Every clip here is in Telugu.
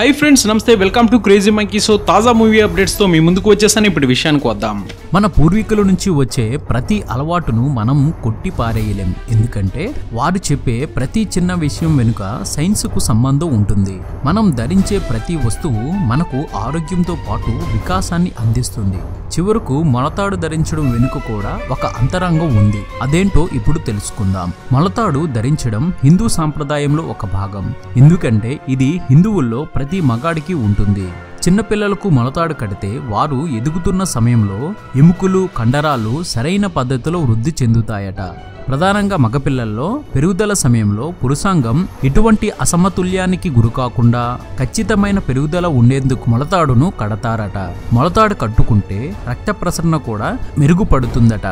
हाई फ्रेंड्स नमस्ते वेलकम टू क्रेजी मंकी। सो ताजा मूवी अपडेट्स तो मी ముందుకు వచ్చేసాను। ఇప్పుడు విషయానికి వద్దాం। మన పూర్వీకుల నుంచి వచ్చే ప్రతి అలవాటును మనం కొట్టి పారేయలేం, ఎందుకంటే వారు చెప్పే ప్రతి చిన్న విషయం వెనుక సైన్స్ కు సంబంధం ఉంటుంది। మనం ధరించే ప్రతి వస్తువు మనకు ఆరోగ్యంతో పాటు వికాసాన్ని అందిస్తుంది। చివరకు మొలతాడు ధరించడం వెనుక కూడా ఒక అంతరంగం ఉంది, అదేంటో ఇప్పుడు తెలుసుకుందాం। మొలతాడు ధరించడం హిందూ సాంప్రదాయంలో ఒక భాగం, ఎందుకంటే ఇది హిందువుల్లో ప్రతి మగాడికి ఉంటుంది। చిన్నపిల్లలకు మొలతాడు కడితే వారు ఎదుగుతున్న సమయంలో ఎముకలు కండరాలు సరైన పద్ధతిలో వృద్ధి చెందుతాయట। ప్రధానంగా మగపిల్లల్లో పెరుగుదల సమయంలో పురుషాంగం ఎటువంటి అసమతుల్యానికి గురికాకుండా ఖచ్చితమైన పెరుగుదల ఉండేందుకు మొలతాడును కడతారట। మొలతాడు కట్టుకుంటే రక్త ప్రసరణ కూడా మెరుగుపడుతుందట।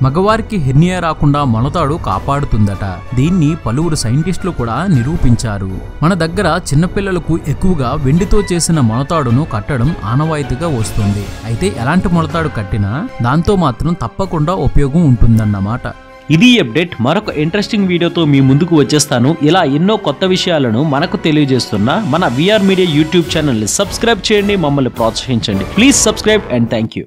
మగవారికి హెర్నియా రాకుండా మొలతాడు కాపాడుతుందట। దీన్ని పలువురు సైంటిస్టులు కూడా నిరూపించారు। మన దగ్గర చిన్నపిల్లలకు ఎక్కువగా వెండితో చేసిన మొలతాడును కట్టడం ఆనవాయితీగా వస్తుంది। అయితే ఎలాంటి మొలతాడు కట్టినా దాంతో మాత్రం తప్పకుండా ఉపయోగం ఉంటుందన్నమాట। ఇది అప్డేట్ మరొక ఇంట్రెస్టింగ్ వీడియోతో మీ ముందుకు వచ్చేస్తాను। ఇలా ఎన్నో కొత్త విషయాలను మనకు తెలియజేస్తున్న మన విఆర్ మీడియా యూట్యూబ్ ఛానల్ ని సబ్స్క్రైబ్ చేయండి, మమ్మల్ని ప్రోత్సహించండి। Please subscribe and thank you.